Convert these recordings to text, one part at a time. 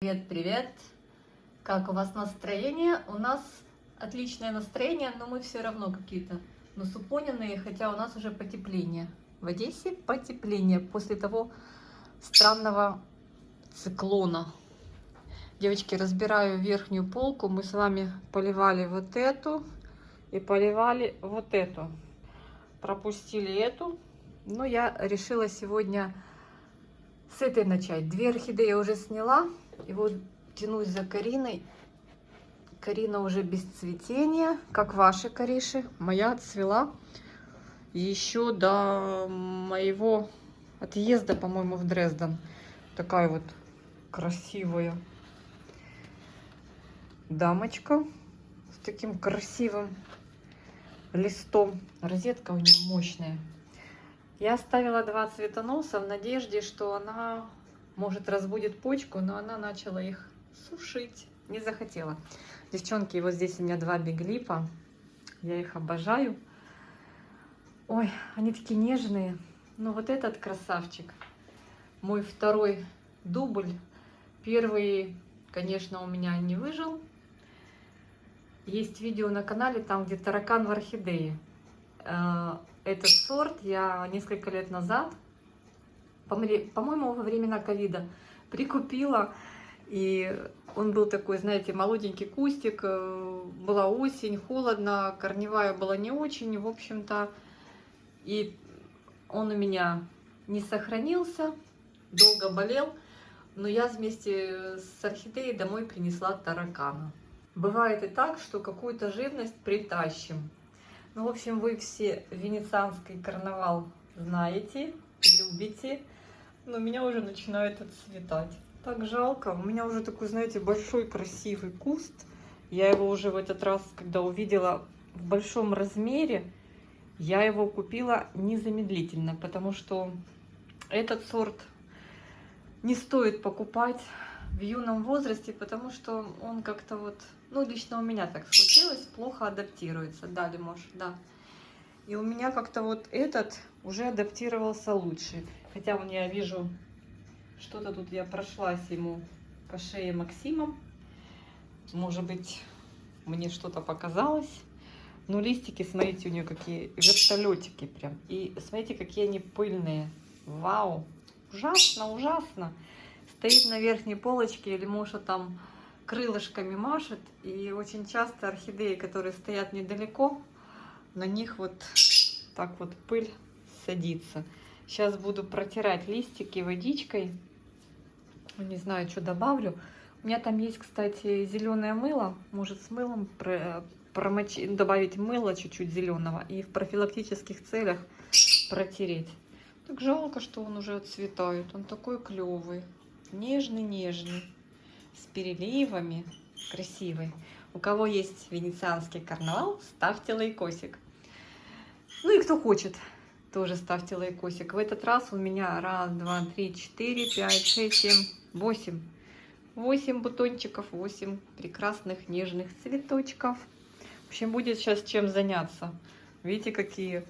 Привет, привет! Как у вас настроение? У нас отличное настроение, но мы все равно какие-то насупоненные, хотя у нас уже потепление. В Одессе потепление после того странного циклона. Девочки, разбираю верхнюю полку. Мы с вами поливали вот эту и поливали вот эту. Пропустили эту, но я решила сегодня с этой начать. Две орхидеи я уже сняла. И вот тянусь за Кариной. Карина уже без цветения, как ваши кориши. Моя отцвела еще до моего отъезда, по-моему, в Дрезден. Такая вот красивая дамочка с таким красивым листом. Розетка у нее мощная. Я оставила два цветоноса в надежде, что она, может, разбудит почку, но она начала их сушить. Не захотела. Девчонки, вот здесь у меня два биглипа. Я их обожаю. Ой, они такие нежные. Но вот этот красавчик, мой второй дубль. Первый, конечно, у меня не выжил. Есть видео на канале, там, где таракан в орхидее. Этот сорт я несколько лет назад, по-моему, во времена ковида, прикупила. И он был такой, знаете, молоденький кустик. Была осень, холодно, корневая была не очень, в общем-то. И он у меня не сохранился, долго болел. Но я вместе с орхидеей домой принесла таракана. Бывает и так, что какую-то живность притащим. Ну, в общем, вы все венецианский карнавал знаете, любите, но меня уже начинает отцветать. Так жалко, у меня уже такой, знаете, большой красивый куст. Я его уже в этот раз, когда увидела в большом размере, я его купила незамедлительно, потому что этот сорт не стоит покупать в юном возрасте, потому что он как-то вот, ну, лично у меня так случилось, плохо адаптируется. Да, Лимош, да. И у меня как-то вот этот уже адаптировался лучше. Хотя вон я вижу, что-то тут я прошлась ему по шее Максимом. Может быть, мне что-то показалось. Но листики, смотрите, у нее какие вертолетики прям. И смотрите, какие они пыльные. Вау! Ужасно, ужасно. Стоит на верхней полочке, или Моша там крылышками машет. И очень часто орхидеи, которые стоят недалеко, на них вот так вот пыль садится. Сейчас буду протирать листики водичкой. Не знаю, что добавлю. У меня там есть, кстати, зеленое мыло. Может, с мылом промочить, добавить мыло чуть-чуть зеленого и в профилактических целях протереть. Так жалко, что он уже отцветает. Он такой клевый. Нежный-нежный. С переливами. Красивый. У кого есть венецианский карнавал, ставьте лайкосик. Ну и кто хочет, тоже ставьте лайкосик. В этот раз у меня 1, 2, 3, 4, 5, 6, 7, 8. 8 бутончиков, 8 прекрасных нежных цветочков. В общем, будет сейчас чем заняться. Видите, какие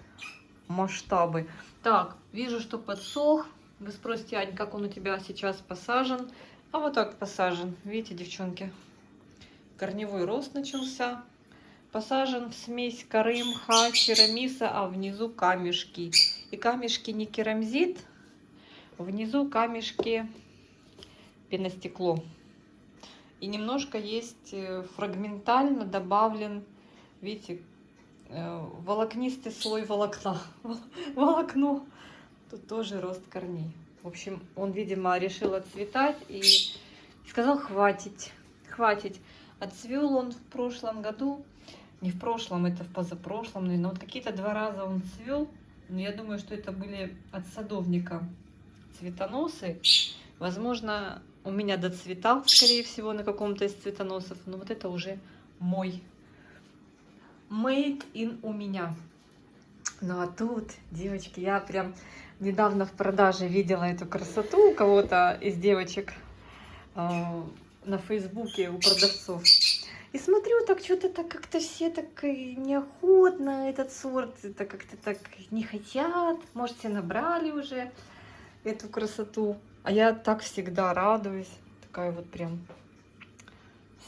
масштабы. Так, вижу, что подсох. Вы спросите, Ань, как он у тебя сейчас посажен? А вот так посажен. Видите, девчонки, корневой рост начался. Посажен в смесь коры, мха, керамиса, а внизу камешки. И камешки не керамзит, внизу камешки пеностекло. И немножко есть фрагментально добавлен, видите, волокнистый слой волокна. Волокно. Тут тоже рост корней. В общем, он, видимо, решил отцветать и сказал, хватит, хватит. Отцвел он в прошлом году. Не в прошлом, это в позапрошлом, наверное. Вот какие-то 2 раза он цвел. Но я думаю, что это были от садовника цветоносы. Возможно, у меня доцветал, скорее всего, на каком-то из цветоносов. Но вот это уже мой. Made in у меня. Ну а тут, девочки, я прям недавно в продаже видела эту красоту у кого-то из девочек на Фейсбуке у продавцов. И смотрю, так что-то так как-то все так неохотно этот сорт, это как-то так не хотят. Может, все набрали уже эту красоту. А я так всегда радуюсь. такая вот прям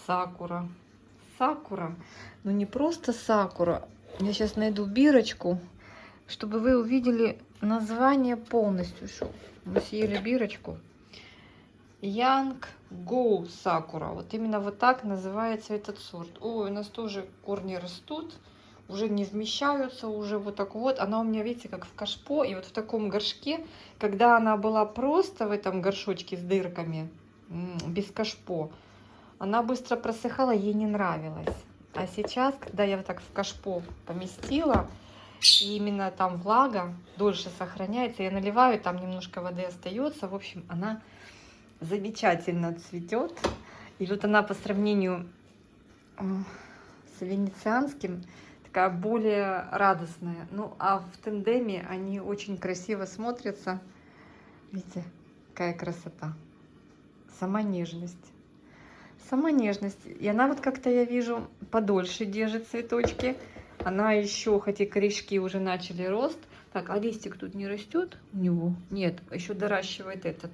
сакура. Сакура. Но не просто сакура. Я сейчас найду бирочку, чтобы вы увидели название полностью. Что мы съели бирочку. Young Go Sakura. Вот именно вот так называется этот сорт. Ой, у нас тоже корни растут. Уже не вмещаются, уже вот так вот. Она у меня, видите, как в кашпо. И вот в таком горшке, когда она была просто в этом горшочке с дырками, без кашпо, она быстро просыхала, ей не нравилось. А сейчас, когда я вот так в кашпо поместила, и именно там влага дольше сохраняется, я наливаю, там немножко воды остается. В общем, она замечательно цветет. И вот она по сравнению с венецианским такая более радостная. Ну, а в тандеме они очень красиво смотрятся. Видите, какая красота. Сама нежность. Сама нежность. И она вот как-то, я вижу, подольше держит цветочки. Она еще, хотя корешки уже начали рост. Так, а листик тут не растет у него? Нет, еще доращивает этот.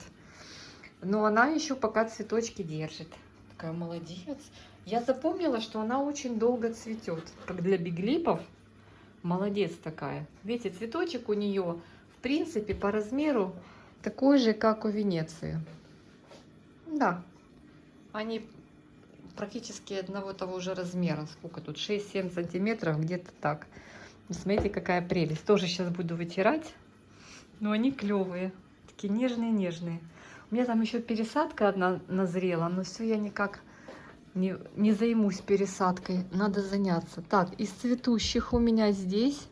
Но она еще пока цветочки держит. Такая молодец. Я запомнила, что она очень долго цветет. Как для биглипов. Молодец такая. Видите, цветочек у нее, в принципе, по размеру такой же, как у Венеции. Да. Они практически одного того же размера. Сколько тут? 6-7 сантиметров, где-то так. Смотрите, какая прелесть. Тоже сейчас буду вытирать. Но они клевые. Такие нежные-нежные. У меня там еще пересадка одна назрела, но все, я никак не займусь пересадкой. Надо заняться. Так, из цветущих у меня здесь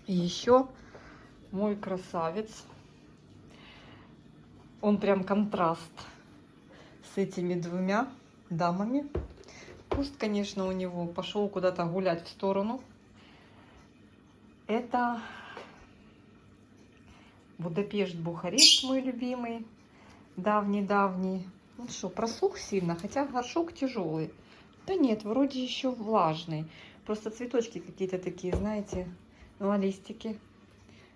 еще мой красавец. Он прям контраст с этими двумя дамами. Куст, конечно, у него пошел куда-то гулять в сторону. Это Будапешт-Бухарест, мой любимый. Давний-давний. Ну что, просух сильно, хотя горшок тяжелый. Да нет, вроде еще влажный. Просто цветочки какие-то такие, знаете. Ну а листики?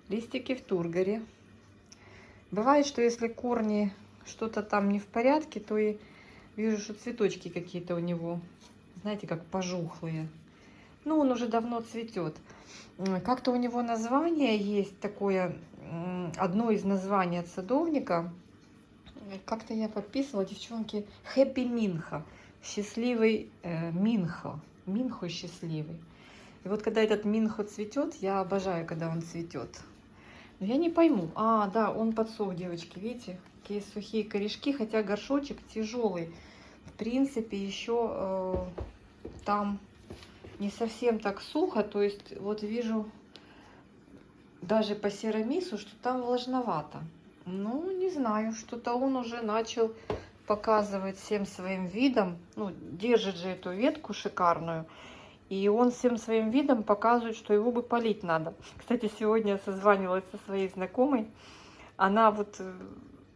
Листики в тургоре. Бывает, что если корни что-то там не в порядке, то и вижу, что цветочки какие-то у него, знаете, как пожухлые. Ну, он уже давно цветет. Как-то у него название есть такое, одно из названий от садовника. Как-то я подписывала, девчонки, Happy Minho, счастливый Минхо, Минхо счастливый. И вот когда этот Минхо цветет, я обожаю, когда он цветет. Но я не пойму. А, да, он подсох, девочки, видите, какие сухие корешки, хотя горшочек тяжелый. В принципе, еще там не совсем так сухо, то есть вот вижу даже по серамису, что там влажновато. Ну, не знаю, что-то он уже начал показывать всем своим видом. Ну, держит же эту ветку шикарную. И он всем своим видом показывает, что его бы полить надо. Кстати, сегодня я созванивалась со своей знакомой. Она вот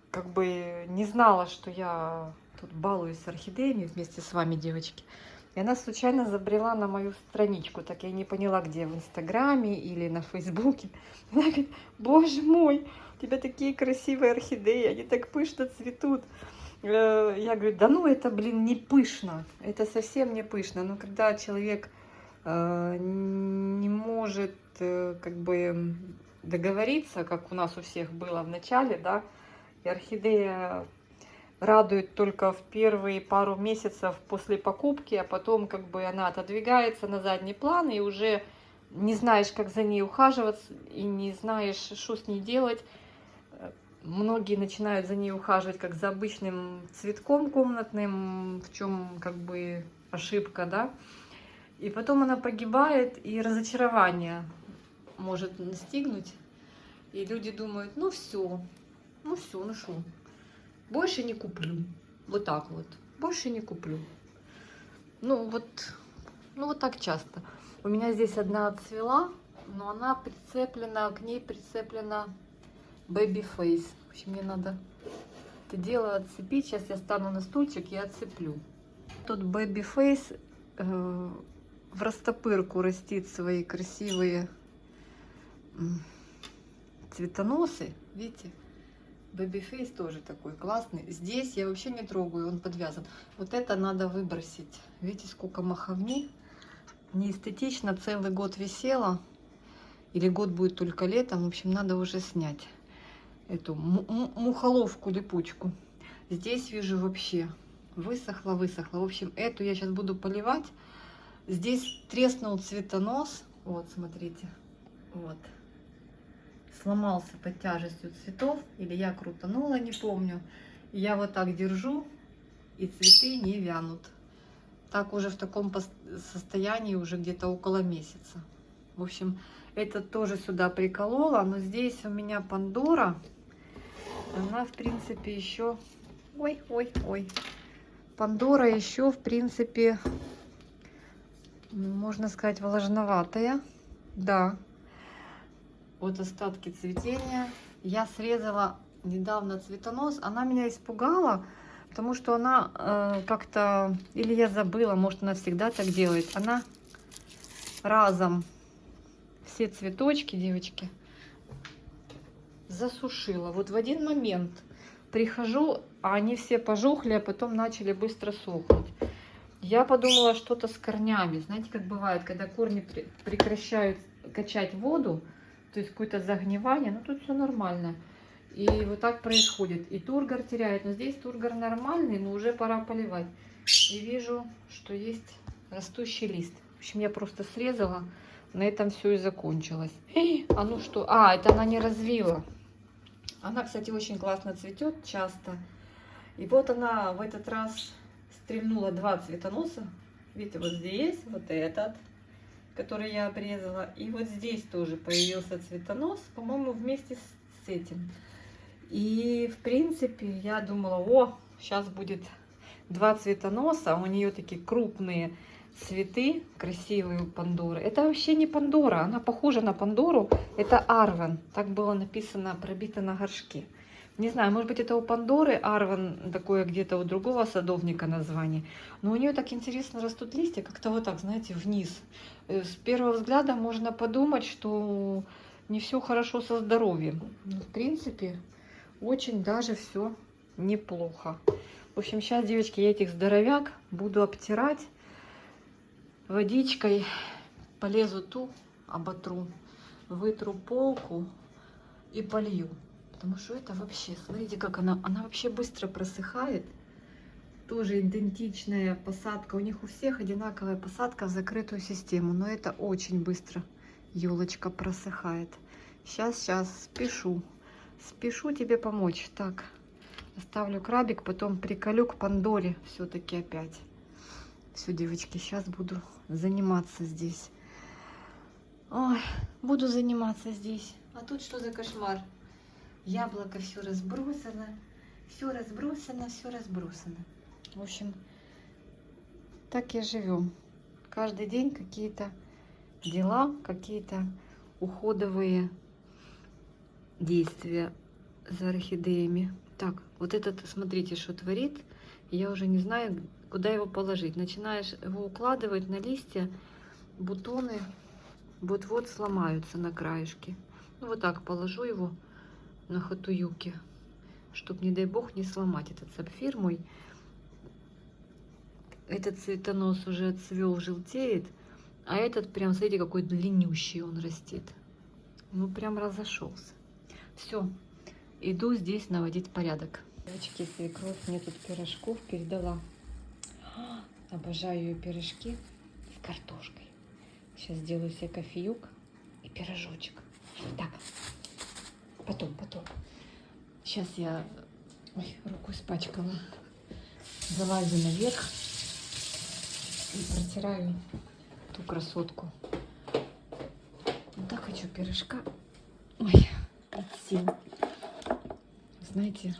как бы не знала, что я тут балуюсь с орхидеями вместе с вами, девочки. И она случайно забрела на мою страничку. Так я не поняла, где, в Инстаграме или на Фейсбуке. Она говорит: боже мой, у тебя такие красивые орхидеи, они так пышно цветут. Я говорю: да ну это, блин, не пышно. Это совсем не пышно. Но когда человек не может как бы договориться, как у нас у всех было в начале, да, и орхидея радует только в первые пару месяцев после покупки, а потом как бы она отодвигается на задний план, и уже не знаешь, как за ней ухаживать, и не знаешь, что с ней делать. Многие начинают за ней ухаживать как за обычным цветком комнатным, в чем как бы ошибка, да. И потом она погибает, и разочарование может настигнуть. И люди думают: ну все, ну что, больше не куплю. Вот так вот. Больше не куплю. Ну вот так часто. У меня здесь одна отцвела, но она прицеплена, к ней прицеплена Baby Face. В общем, мне надо это дело отцепить. Сейчас я стану на стульчик и отцеплю. Тут Baby Face в растопырку растит свои красивые цветоносы. Видите? Babyface тоже такой классный. Здесь я вообще не трогаю, он подвязан. Вот это надо выбросить. Видите, сколько маховни. Неэстетично, целый год висела. Или год будет только летом. В общем, надо уже снять эту мухоловку, липучку. Здесь вижу вообще высохло. В общем, эту я сейчас буду поливать. Здесь треснул цветонос. Вот, смотрите. Вот. Сломался под тяжестью цветов. Или я крутанула, не помню. Я вот так держу, и цветы не вянут. Так уже в таком состоянии уже где-то около месяца. В общем, это тоже сюда приколола. Но здесь у меня Пандора. Она, в принципе, еще... Ой. Пандора еще, в принципе, можно сказать, влажноватая. Да. Вот остатки цветения. Я срезала недавно цветонос. Она меня испугала, потому что она как-то... Или я забыла, может, она всегда так делает. Она разом все цветочки, девочки, засушила. Вот в один момент прихожу, а они все пожухли, а потом начали быстро сохнуть. Я подумала, что-то с корнями. Знаете, как бывает, когда корни прекращают качать воду, то есть какое-то загнивание, но тут все нормально. И вот так происходит. И тургор теряет. Но здесь тургор нормальный, но уже пора поливать. И вижу, что есть растущий лист. В общем, я просто срезала. На этом все и закончилось. А ну что? А, это она не развила. Она, кстати, очень классно цветет часто. И вот она в этот раз стрельнула 2 цветоноса. Видите, вот здесь вот этот, который я обрезала. И вот здесь тоже появился цветонос, по-моему, вместе с этим. И, в принципе, я думала, о, сейчас будет 2 цветоноса. У нее такие крупные цветы, красивые у Пандоры. Это вообще не Пандора, она похожа на Пандору. Это Арвен. Так было написано, пробито на горшке. Не знаю, может быть, это у Пандоры Арвен, такое где-то у другого садовника название. Но у нее так интересно растут листья, как-то вот так, знаете, вниз. С первого взгляда можно подумать, что не все хорошо со здоровьем. Но, в принципе, очень даже все неплохо. В общем, сейчас, девочки, я этих здоровяк буду обтирать водичкой. Полезу ту, оботру, вытру полку и полью. Потому что это вообще, смотрите, как она вообще быстро просыхает. Тоже идентичная посадка. У них у всех одинаковая посадка в закрытую систему. Но это очень быстро елочка просыхает. Сейчас, спешу тебе помочь. Так, оставлю крабик, потом приколю к Пандоре все-таки опять. Все, девочки, сейчас буду заниматься здесь. Ой, буду заниматься здесь. А тут что за кошмар? Яблоко все разбросано. В общем, так и живем. Каждый день какие-то дела, какие-то уходовые действия за орхидеями. Так, вот этот, смотрите, что творит. Я уже не знаю, куда его положить. Начинаешь его укладывать на листья, бутоны вот-вот сломаются на краешке. Ну, вот так положу его на хатуюке, чтобы, не дай бог, не сломать этот сапфир мой. Этот цветонос уже отцвел, желтеет, а этот прям, смотрите, какой длиннющий он растет. Ну, прям разошелся. Все, иду здесь наводить порядок. Девочки, свекровь мне тут пирожков передала. Обожаю ее пирожки с картошкой. Сейчас сделаю себе кофеек и пирожочек. Так, потом. Сейчас я руку испачкала. Залазю наверх и протираю ту красотку. Так хочу пирожка. Ой, от сил. Знаете,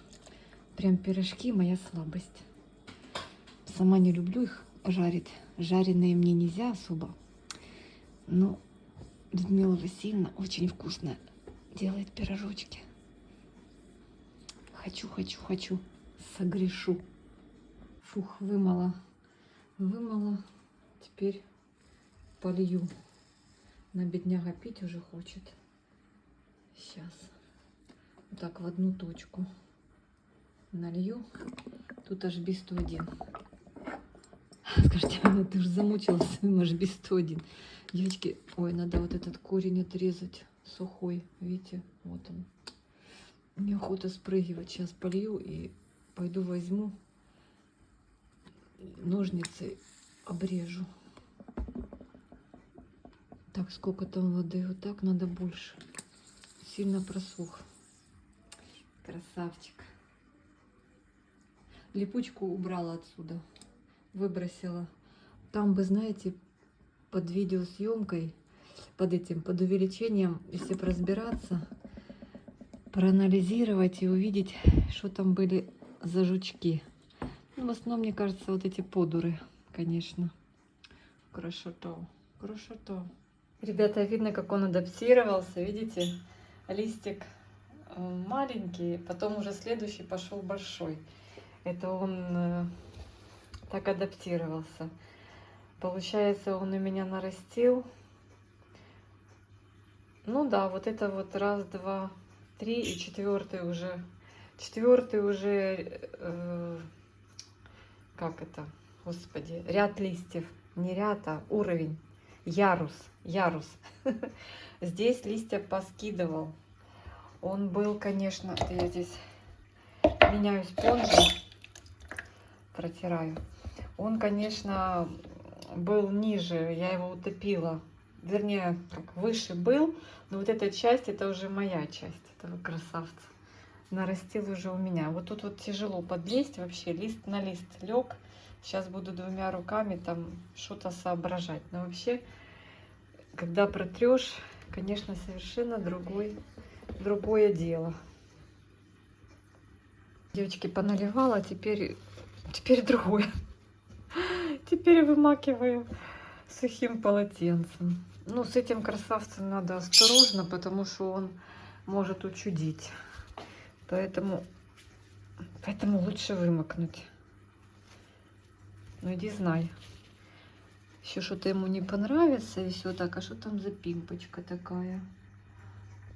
прям пирожки моя слабость. Сама не люблю их жарить. Жареные мне нельзя особо. Но Людмила Васильевна очень вкусно делает пирожочки. Хочу. Согрешу. Фух, вымыла. Теперь полью. На бедняга пить уже хочет. Сейчас. Вот так в одну точку. налью. Тут аж B101. Скажите, ты уже замучилась своим аж B101. Девочки, ой, надо вот этот корень отрезать сухой. Видите, вот он. Неохота спрыгивать. Сейчас полью и пойду возьму ножницы, обрежу. Так, сколько там воды? Вот так надо больше. Сильно просох. Красавчик. Липучку убрала отсюда. Выбросила. Там бы, знаете, под видеосъемкой, под увеличением, если бы разбираться, проанализировать и увидеть, что там были за жучки. Ну, в основном, мне кажется, вот эти подуры, конечно. Красота. Красота. Ребята, видно, как он адаптировался. Видите, листик маленький, потом уже следующий пошел большой. Это он так адаптировался. Получается, он у меня нарастил. Ну да, вот это вот раз, два, три и четвертый уже. Четвертый уже, как это, господи, ряд листьев. Не ряд, а уровень. Ярус. Здесь листья поскидывал. Он был, конечно, я здесь меняю спонжи, протираю. Он, конечно, был ниже, я его утопила. Вернее, как выше был, но вот эта часть, это уже моя часть этого красавца. Нарастил уже у меня. Вот тут вот тяжело подлезть вообще, лист на лист лег. Сейчас буду двумя руками там что-то соображать. Но вообще, когда протрешь, конечно, совершенно другое дело. Девочки, поналивала, теперь другое. Теперь вымакиваю сухим полотенцем. Ну, с этим красавцем надо осторожно, потому что он может учудить. Поэтому лучше вымокнуть. Ну, иди знай. Еще что-то ему не понравится, и все так. А что там за пимпочка такая?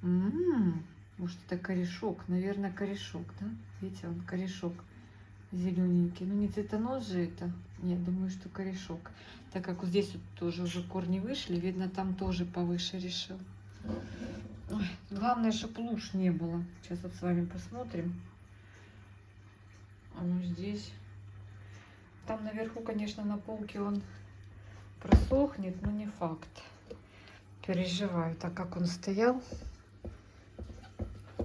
Может, это корешок? Наверное, корешок, да? Видите, он корешок зелененький. Ну, не цветонос же это. Нет, думаю, что корешок. Так как вот здесь вот тоже уже корни вышли, видно, там тоже повыше решил. Ой, главное, чтобы луж не было. Сейчас вот с вами посмотрим. А ну здесь. Там наверху, конечно, на полке он просохнет, но не факт. Переживаю, так как он стоял.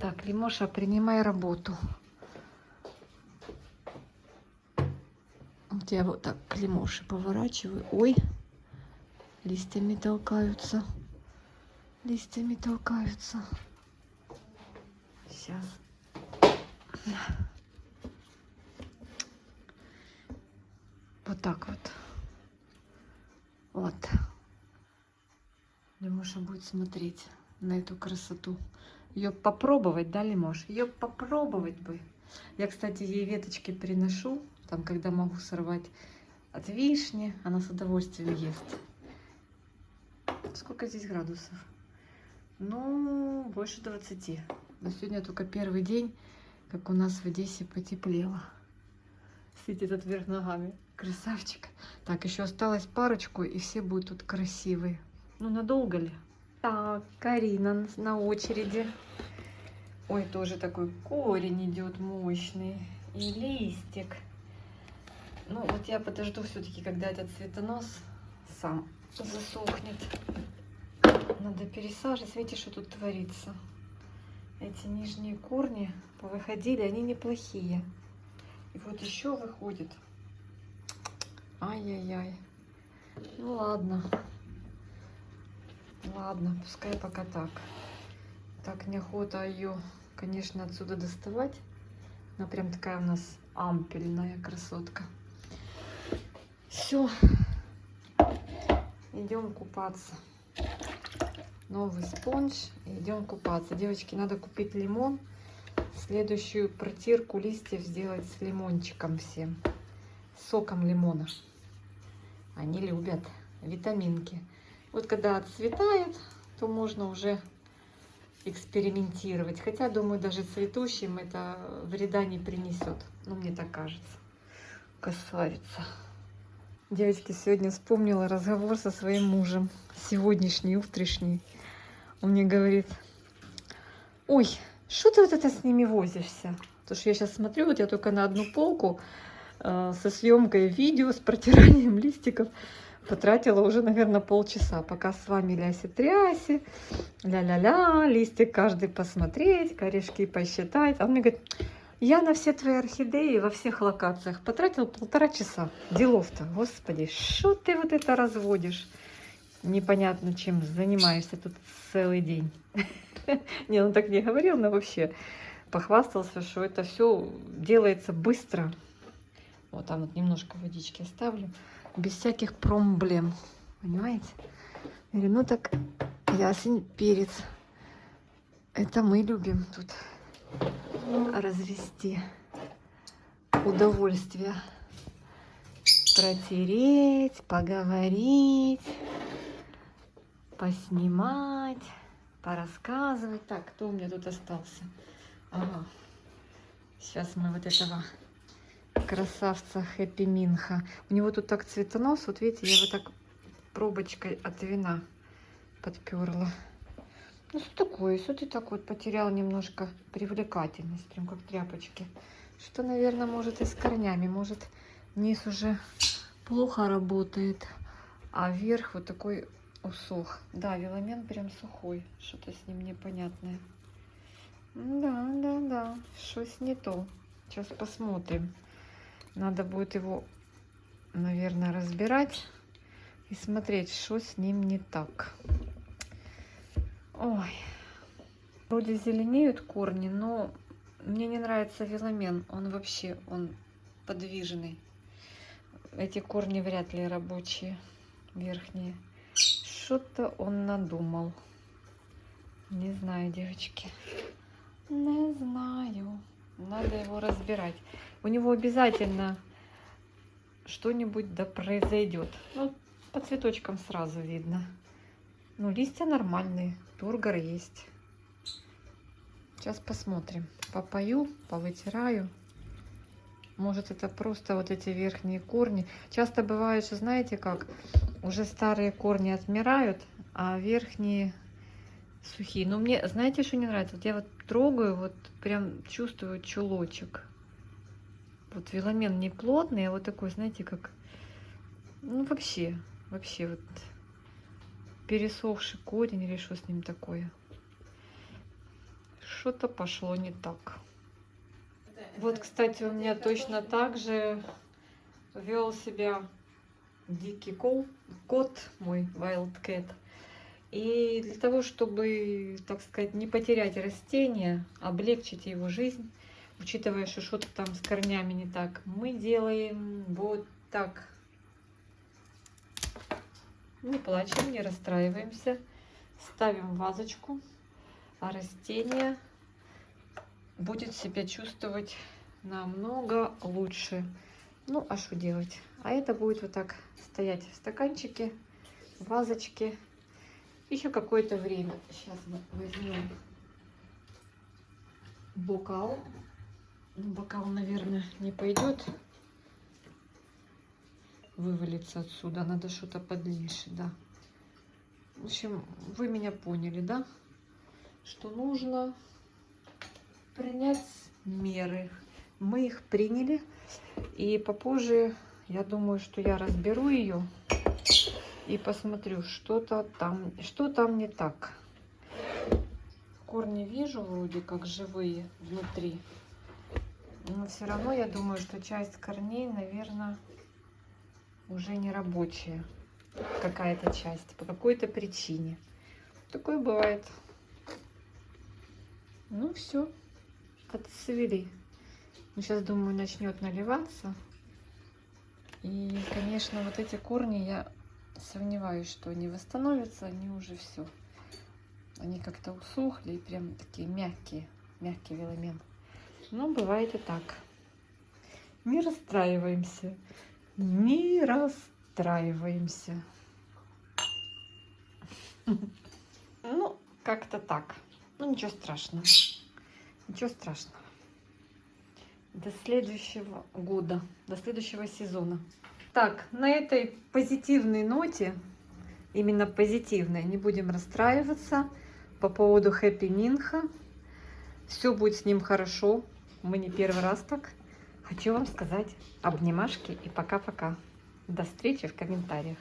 Так, Лимоша, принимай работу. Вот я вот так к Лимоше поворачиваю. Ой, листьями толкаются. Листьями толкаются. Сейчас. Вот так вот. Вот. Лимоша будет смотреть на эту красоту. Ее попробовать, да, Лимош? Ее попробовать бы. Я, кстати, ей веточки приношу, там, когда могу сорвать от вишни. Она с удовольствием ест. Сколько здесь градусов? Ну, больше 20. Но сегодня только первый день, как у нас в Одессе потеплело. Сидит тут вверх ногами. Красавчик. Так, еще осталось парочку, и все будут тут красивые. Ну, надолго ли? Так, Карина на очереди. Ой, тоже такой корень идет мощный. И листик. Ну, вот я подожду все-таки, когда этот цветонос сам засохнет. Надо пересаживать. Видите, что тут творится? Эти нижние корни повыходили, они неплохие. И вот еще выходит. Ай-яй-яй. Ну ладно. Ладно, пускай пока так. Так, неохота ее, конечно, отсюда доставать. Она прям такая у нас ампельная красотка. Все. Идем купаться. Новый спонж. Идем купаться. Девочки, надо купить лимон. Следующую протирку листьев сделать с лимончиком всем. С соком лимона. Они любят витаминки. Вот когда отцветает, то можно уже экспериментировать. Хотя, думаю, даже цветущим это вреда не принесет. Ну, мне так кажется. Красавица. Девочки, сегодня вспомнила разговор со своим мужем. Сегодняшний, утрешний. Он мне говорит: ой, что ты вот это с ними возишься? Потому что я сейчас смотрю, вот я только на одну полку со съемкой видео, с протиранием листиков потратила уже, наверное, полчаса. Пока с вами ляси-тряси, ля-ля-ля, листик каждый посмотреть, корешки посчитать. А он мне говорит: я на все твои орхидеи во всех локациях потратил 1,5 часа. Делов-то, господи, что ты вот это разводишь? Непонятно, чем занимаешься тут целый день. Не, он так не говорил, но вообще похвастался, что это все делается быстро. Вот там вот немножко водички оставлю. Без всяких проблем. Понимаете? Я говорю, ну так ясень, перец. Это мы любим тут развести удовольствие. Протереть, поговорить, поснимать, порассказывать. Так, кто у меня тут остался? Ага. Сейчас мы вот этого красавца Хэппи Минха. У него тут так цветонос. Вот видите, я вот так пробочкой от вина подперла. Ну что такое? Что ты так вот потерял немножко привлекательность, прям как тряпочки. Что, наверное, может и с корнями. Может, низ уже плохо работает, а верх вот такой усох. Да, веломен прям сухой. Что-то с ним непонятное. Да. Что-то не то. Сейчас посмотрим. Надо будет его, наверное, разбирать и смотреть, что с ним не так. Ой. Вроде зеленеют корни, но мне не нравится веломен. Он вообще, он подвижный. Эти корни вряд ли рабочие, верхние. Что-то он надумал. Не знаю, девочки. Не знаю. Надо его разбирать. У него обязательно что-нибудь да произойдет. Ну, по цветочкам сразу видно. Ну, листья нормальные, тургор есть. Сейчас посмотрим. Попою, повытираю. Может, это просто вот эти верхние корни. Часто бывает, что, знаете как, уже старые корни отмирают, а верхние сухие. Но мне, знаете, что не нравится? Вот я вот трогаю, вот прям чувствую чулочек. Вот веломен не плотный, а вот такой, знаете, как, ну, вообще вот пересохший корень или что с ним такое. Что-то пошло не так. Вот, кстати, у меня точно так же вел себя дикий кот, мой Wild Cat. И для того, чтобы, так сказать, не потерять растение, облегчить его жизнь, учитывая, что что-то там с корнями не так, мы делаем вот так. Не плачем, не расстраиваемся. Ставим в вазочку, а растение будет себя чувствовать намного лучше. Ну, а что делать? А это будет вот так стоять в стаканчике, в вазочке еще какое-то время. Сейчас мы возьмем бокал. Ну, бокал, наверное, не пойдет вывалиться отсюда. Надо что-то подлиннее, да. В общем, вы меня поняли, да? Что нужно принять меры. Мы их приняли. И попозже, я думаю, что я разберу ее и посмотрю, что там не так. Корни вижу вроде как живые внутри. Но все равно я думаю, что часть корней, наверное, уже не рабочая. Какая-то часть. По какой-то причине. Такое бывает. Ну все. Отцвели. Ну, сейчас, думаю, начнет наливаться. И, конечно, вот эти корни, я сомневаюсь, что они восстановятся. Они уже все. Они как-то усохли и прям такие мягкие. Мягкий веломен. Но бывает и так. Не расстраиваемся. Не расстраиваемся. Ну, как-то так. Ну, ничего страшного. Ничего страшного. До следующего года, до следующего сезона. Так, на этой позитивной ноте, именно позитивной, не будем расстраиваться по поводу Хэппи Минха. Все будет с ним хорошо. Мы не первый раз так. Хочу вам сказать обнимашки и пока-пока. До встречи в комментариях.